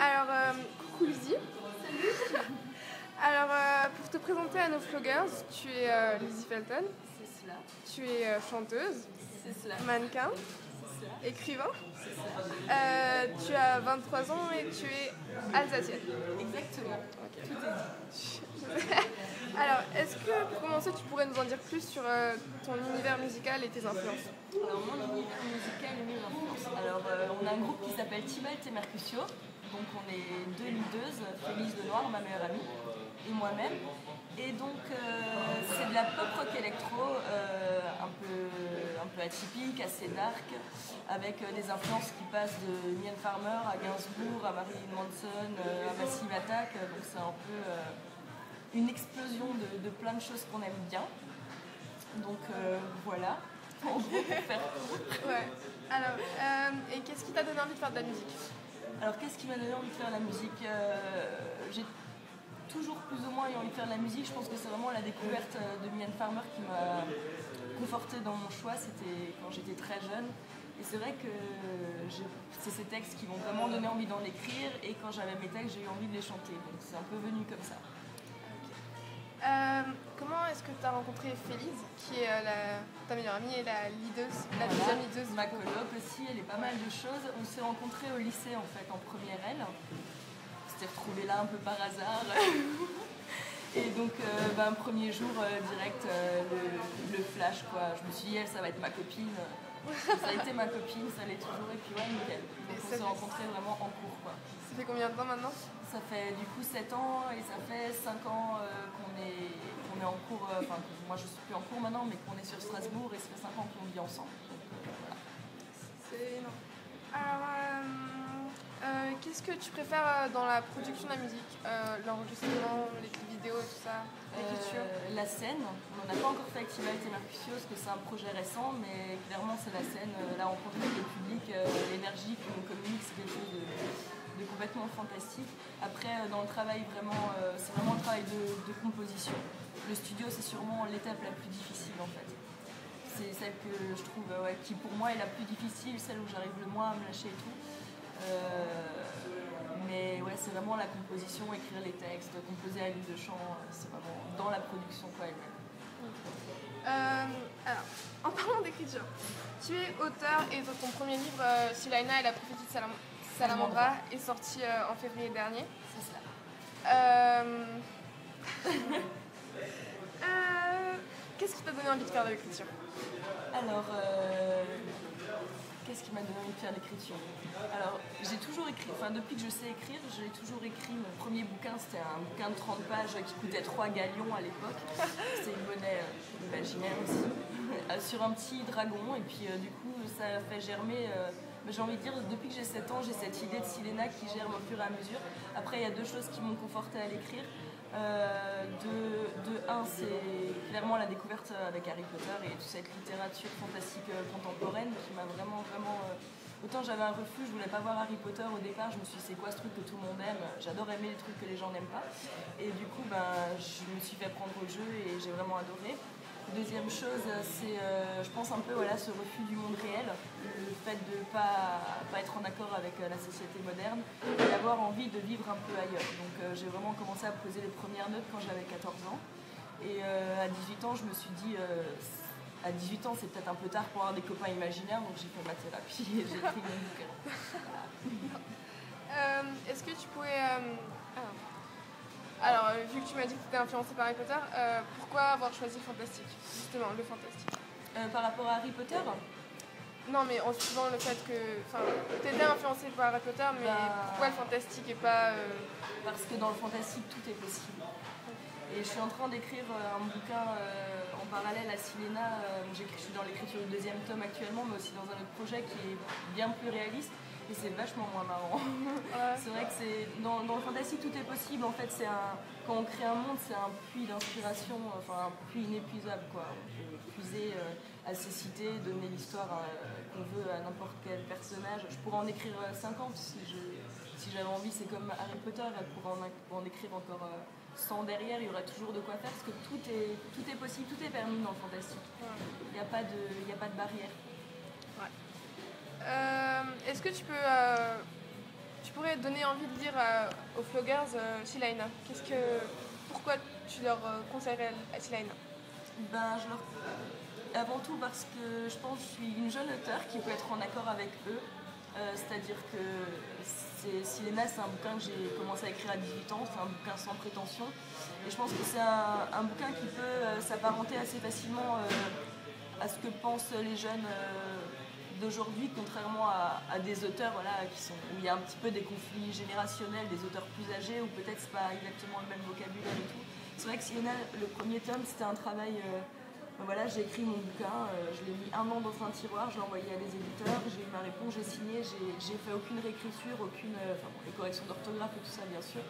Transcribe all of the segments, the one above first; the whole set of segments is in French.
Alors, coucou Lizzie. Alors, pour te présenter à nos vloggers, tu es Lizzie Felton. C'est cela. Tu es chanteuse, C'est cela. mannequin, C'est cela. écrivain. C'est cela. Tu as 23 ans et tu es alsacienne. Exactement. Ok. Tout est dit. Alors, est-ce que pour commencer, tu pourrais nous en dire plus sur ton univers musical et tes influences? Alors, mon univers musical et mes influences. Alors, on a un groupe qui s'appelle Tibalt et Mercutio. Donc, on est deux leadeuses, Félix Lenoir, ma meilleure amie, et moi-même. Et donc, c'est de la pop rock électro, un peu atypique, assez dark, avec des influences qui passent de Mylène Farmer à Gainsbourg, à Marilyn Manson, à Massive Attack. Donc, c'est un peu une explosion de plein de choses qu'on aime bien. Donc, voilà. En gros, pour faire court. Ouais. Alors, et qu'est-ce qui t'a donné envie de faire de la musique? Alors, qu'est-ce qui m'a donné envie de faire la musique? J'ai toujours plus ou moins eu envie de faire de la musique. Je pense que c'est vraiment la découverte de Mylène Farmer qui m'a confortée dans mon choix. C'était quand j'étais très jeune. Et c'est vrai que c'est ces textes qui m'ont vraiment donné envie d'en écrire. Et quand j'avais mes textes, j'ai eu envie de les chanter. Donc c'est un peu venu comme ça. Comment est-ce que tu as rencontré Félix, qui est ta meilleure amie et la leaduse, la Voilà. deuxième leaduse? Ma coloc aussi, elle est pas mal de choses. On s'est rencontrés au lycée en fait, en première L. On s'était retrouvés là un peu par hasard. Et donc, premier jour, direct, le flash, quoi. Je me suis dit, elle, ça va être ma copine. Ça a été ma copine, ça l'est toujours, et puis ouais, nickel. Donc, on s'est rencontrés vraiment en cours, quoi. Ça fait combien de temps maintenant? Ça fait du coup 7 ans, et ça fait 5 ans qu'on est en cours. Enfin, moi, je suis plus en cours maintenant, mais qu'on est sur Strasbourg, et ça fait 5 ans qu'on vit ensemble. Donc, voilà. C'est énorme. Alors, qu'est-ce que tu préfères dans la production de la musique? L'enregistrement, les clips vidéo, tout ça, l'écriture? La scène, on n'en a pas encore fait avec Tibalt et Mercutio parce que c'est un projet récent, mais clairement c'est la scène, la rencontre avec le public, l'énergie que l'on communique, c'est quelque chose de complètement fantastique. Après, dans le travail, c'est vraiment un travail de composition. Le studio, c'est sûrement l'étape la plus difficile en fait. C'est celle que je trouve qui pour moi est la plus difficile, celle où j'arrive le moins à me lâcher et tout. Mais ouais, c'est vraiment la composition, écrire les textes, composer à l'huile de chant, c'est vraiment dans la production quoi elle-même. Alors, en parlant d'écriture, tu es auteur et ton premier livre, Silaina et la prophétie de Salamandra, est sorti en février dernier. C'est cela. Qu'est-ce qui t'a donné envie de faire de l'écriture? Alors, qu'est-ce qui m'a donné envie de faire l'écriture? Alors, j'ai toujours écrit, depuis que je sais écrire, j'ai toujours écrit. Mon premier bouquin, c'était un bouquin de 30 pages qui coûtait 3 galions à l'époque. C'était une monnaie imaginaire aussi, sur un petit dragon. Et puis, du coup, ça a fait germer. J'ai envie de dire, depuis que j'ai 7 ans, j'ai cette idée de Siléna qui germe au fur et à mesure. Après, il y a deux choses qui m'ont confortée à l'écrire. Un, c'est clairement la découverte avec Harry Potter et toute cette littérature fantastique contemporaine qui m'a vraiment autant j'avais un refus, je voulais pas voir Harry Potter au départ, je me suis dit c'est quoi ce truc que tout le monde aime, j'adore aimer les trucs que les gens n'aiment pas, et du coup je me suis fait prendre au jeu et j'ai vraiment adoré. Deuxième chose, c'est je pense un peu ce refus du monde réel, le fait de ne pas être en accord avec la société moderne et d'avoir envie de vivre un peu ailleurs. Donc j'ai vraiment commencé à poser les premières notes quand j'avais 14 ans. Et à 18 ans, je me suis dit, à 18 ans c'est peut-être un peu tard pour avoir des copains imaginaires, donc j'ai fait ma thérapie et j'ai écrit mon bouquin. Voilà. Est-ce que tu pourrais... Alors, vu que tu m'as dit que tu étais influencée par Harry Potter, pourquoi avoir choisi le fantastique? Justement, le fantastique. Par rapport à Harry Potter? Non, mais en suivant le fait que... tu étais influencée par Harry Potter, mais pourquoi le fantastique et pas... Parce que dans le fantastique, tout est possible. Et je suis en train d'écrire un bouquin en parallèle à Siléna. Je suis dans l'écriture du 2e tome actuellement, mais aussi dans un autre projet qui est bien plus réaliste. Et c'est vachement moins marrant. Ouais. C'est vrai que dans le fantastique, tout est possible. En fait, quand on crée un monde, c'est un puits d'inspiration, un puits inépuisable, quoi. On peut puiser à ces cités, donner l'histoire qu'on veut à n'importe quel personnage. Je pourrais en écrire 50 si j'avais envie. C'est comme Harry Potter, elle pourrait en écrire encore 100 derrière. Il y aurait toujours de quoi faire parce que tout est possible, tout est permis dans le fantastique. Il n'y a pas de barrière. Ouais. Est-ce que tu peux tu pourrais donner envie de lire aux vloggers Shilaina, pourquoi tu leur conseillerais Shilaina? Ben, avant tout parce que je pense que je suis une jeune auteure qui peut être en accord avec eux. C'est-à-dire que Silena, c'est un bouquin que j'ai commencé à écrire à 18 ans, c'est un bouquin sans prétention. Et je pense que c'est un bouquin qui peut s'apparenter assez facilement à ce que pensent les jeunes d'aujourd'hui, contrairement à des auteurs où il y a un petit peu des conflits générationnels, des auteurs plus âgés, où peut-être c'est pas exactement le même vocabulaire et tout. C'est vrai que Silena, le premier tome, c'était un travail... j'ai écrit mon bouquin, je l'ai mis 1 an dans un tiroir, je l'ai envoyé à des éditeurs, j'ai eu ma réponse, j'ai signé, j'ai fait aucune réécriture, les corrections d'orthographe et tout ça bien sûr,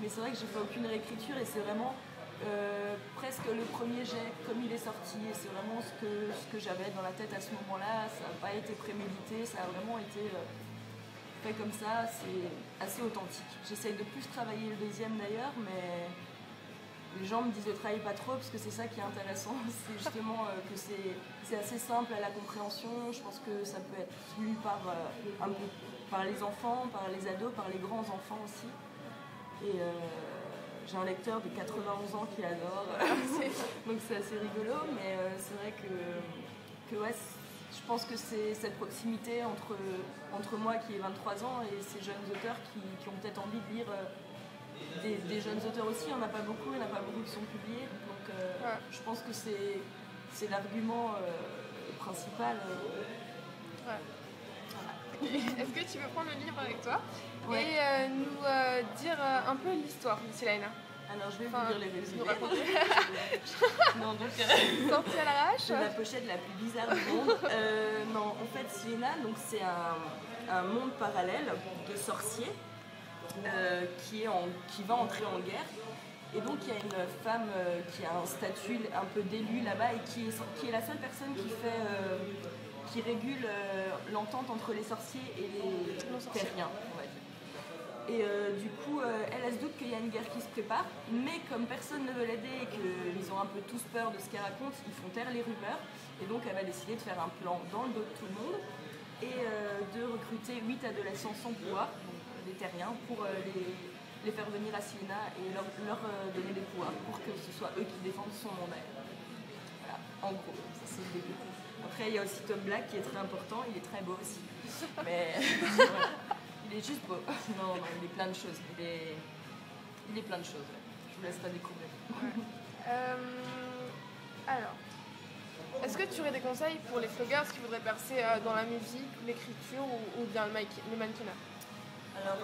mais c'est vrai que j'ai fait aucune réécriture et c'est vraiment presque le premier jet comme il est sorti et c'est vraiment ce que j'avais dans la tête à ce moment-là, ça n'a pas été prémédité, ça a vraiment été fait comme ça, c'est assez authentique. J'essaye de plus travailler le deuxième d'ailleurs, mais... Les gens me disent ne travaille pas trop parce que c'est ça qui est intéressant, c'est justement que c'est assez simple à la compréhension. Je pense que ça peut être lu par les enfants, par les ados, par les grands enfants aussi. Et j'ai un lecteur de 91 ans qui adore, donc c'est assez rigolo, mais c'est vrai que ouais, je pense que c'est cette proximité entre moi qui ai 23 ans et ces jeunes auteurs qui ont peut-être envie de lire... Des jeunes auteurs aussi, il n'y en a pas beaucoup qui sont publiés, donc je pense que c'est l'argument principal. Est-ce que tu veux prendre le livre avec toi et nous dire un peu l'histoire de Shilaina? Alors je vais vous lire les résumés. Non, donc sorti à l'arrache. C'est la pochette la plus bizarre du monde. Non, en fait Shilaina, donc c'est un monde parallèle de sorciers. Qui va entrer en guerre. Et donc il y a une femme qui a un statut un peu d'élu là-bas et qui est la seule personne qui régule l'entente entre les sorciers et les terriens, on va dire. Et du coup, elle se doute qu'il y a une guerre qui se prépare, mais comme personne ne veut l'aider et qu'ils ont un peu tous peur de ce qu'elle raconte, ils font taire les rumeurs. Et donc elle va décider de faire un plan dans le dos de tout le monde et de recruter 8 adolescents sans pouvoir, des terriens, pour les faire venir à Silena et leur donner des pouvoirs pour que ce soit eux qui défendent son monde. Voilà, en gros, ça c'est le début. Après, il y a aussi Tom Black qui est très important, il est très beau aussi. Mais voilà, il est juste beau. Non, il est plein de choses. Il est plein de choses. Ouais. Je vous laisse pas découvrir. Ouais. Alors, est-ce que tu aurais des conseils pour les vloggers qui voudraient percer dans la musique, l'écriture ou bien le mannequinat? Alors,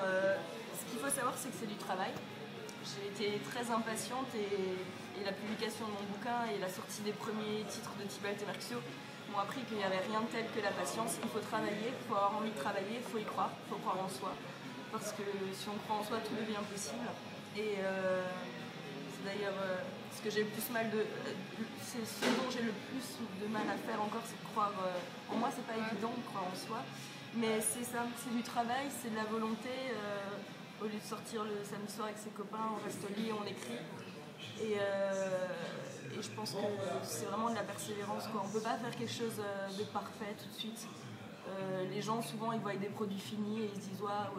ce qu'il faut savoir, c'est que c'est du travail. J'ai été très impatiente et la publication de mon bouquin et la sortie des premiers titres de Tybalt et Merxio m'ont appris qu'il n'y avait rien de tel que la patience. Il faut travailler, il faut avoir envie de travailler, il faut y croire, il faut croire en soi. Parce que si on croit en soi, tout devient possible. Et c'est d'ailleurs ce que j'ai le plus c'est ce dont j'ai le plus de mal à faire encore, c'est de croire en moi. C'est pas évident de croire en soi. Mais c'est ça, c'est du travail, c'est de la volonté. Au lieu de sortir le samedi soir avec ses copains, on reste au lit et on écrit. Et je pense que c'est vraiment de la persévérance, quoi. On ne peut pas faire quelque chose de parfait tout de suite. Les gens, souvent, ils voient des produits finis et ils se disent waouh,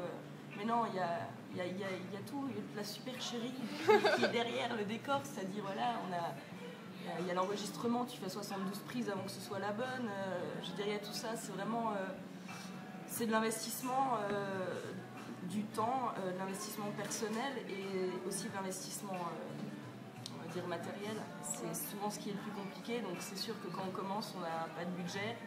mais non, il y a tout, il y a la super chérie qui est derrière le décor, c'est-à-dire voilà, il y a l'enregistrement, tu fais 72 prises avant que ce soit la bonne. Je dirais tout ça, c'est vraiment... c'est de l'investissement du temps, de l'investissement personnel et aussi de l'investissement on va dire matériel. C'est souvent ce qui est le plus compliqué, donc c'est sûr que quand on commence, on n'a pas de budget.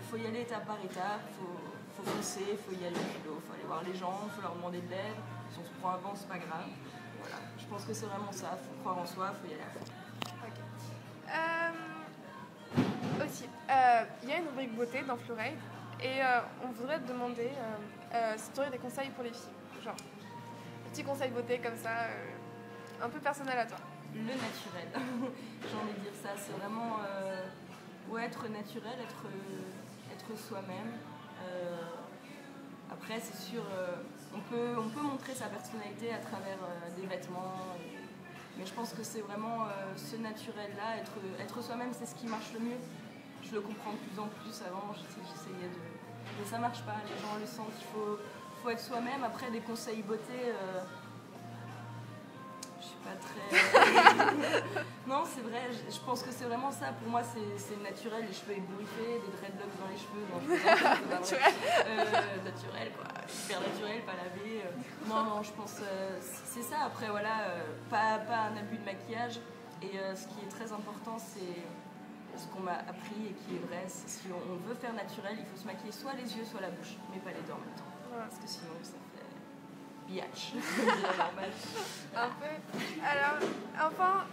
Faut y aller étape par étape, faut foncer, faut y aller, faut aller voir les gens, faut leur demander de l'aide. Si on se prend avant, c'est pas grave. Voilà. Je pense que c'est vraiment ça, faut croire en soi, faut y aller à fond. Okay. Aussi, il y a une rubrique beauté dans Floride. Et on voudrait te demander si tu aurais des conseils pour les filles, genre petits conseils beauté comme ça, un peu personnel à toi. Le naturel, j'ai envie de dire ça, c'est vraiment être naturel, être soi-même. Après c'est sûr, on peut montrer sa personnalité à travers des vêtements, mais je pense que c'est vraiment ce naturel-là, être soi-même, c'est ce qui marche le mieux. Je le comprends de plus en plus. Avant, j'essayais de... Mais ça marche pas, les gens le sentent, il faut faut être soi-même. Après, des conseils beauté, je suis pas très... Non, c'est vrai, je pense que c'est vraiment ça. Pour moi, c'est naturel, les cheveux ébouriffés, des dreadlocks dans les cheveux. Non, Naturel. Naturel, quoi. Hyper naturel, pas lavé. Non, je pense c'est ça. Après, voilà, pas un abus de maquillage. Et ce qui est très important, c'est ce qu'on m'a appris et qui est vrai. C'est si on veut faire naturel, il faut se maquiller soit les yeux, soit la bouche, mais pas les deux en même temps. Ouais. Parce que sinon, ça fait biatch. Un peu. Alors, enfin,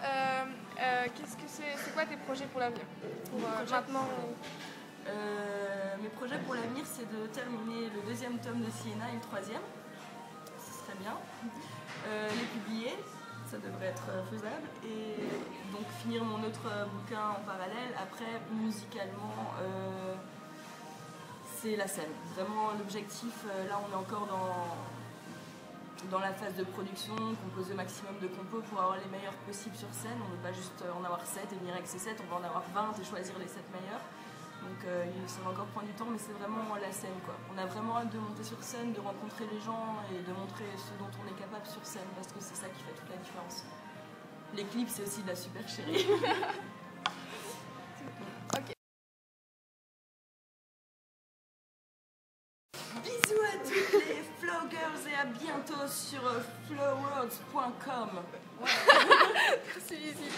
c'est quoi tes projets pour l'avenir? Pour maintenant. Mes projets pour l'avenir, c'est de terminer le 2e tome de Sienna et le 3e. Ce serait bien. Les publier, ça devrait être faisable. Et donc finir mon autre bouquin en parallèle. Après, musicalement, c'est la scène. Vraiment, l'objectif, là, on est encore dans la phase de production, composer le maximum de compos pour avoir les meilleurs possibles sur scène. On ne veut pas juste en avoir 7 et venir avec ces 7, on va en avoir 20 et choisir les 7 meilleurs. Donc ça va encore prendre du temps, mais c'est vraiment la scène, quoi. On a vraiment hâte de monter sur scène, de rencontrer les gens et de montrer ce dont on est capable sur scène, parce que c'est ça qui fait toute la différence. Les clips, c'est aussi de la super chérie. Ok. Bisous à toutes les Flow Girls et à bientôt sur flowwords.com. Merci Lizzie.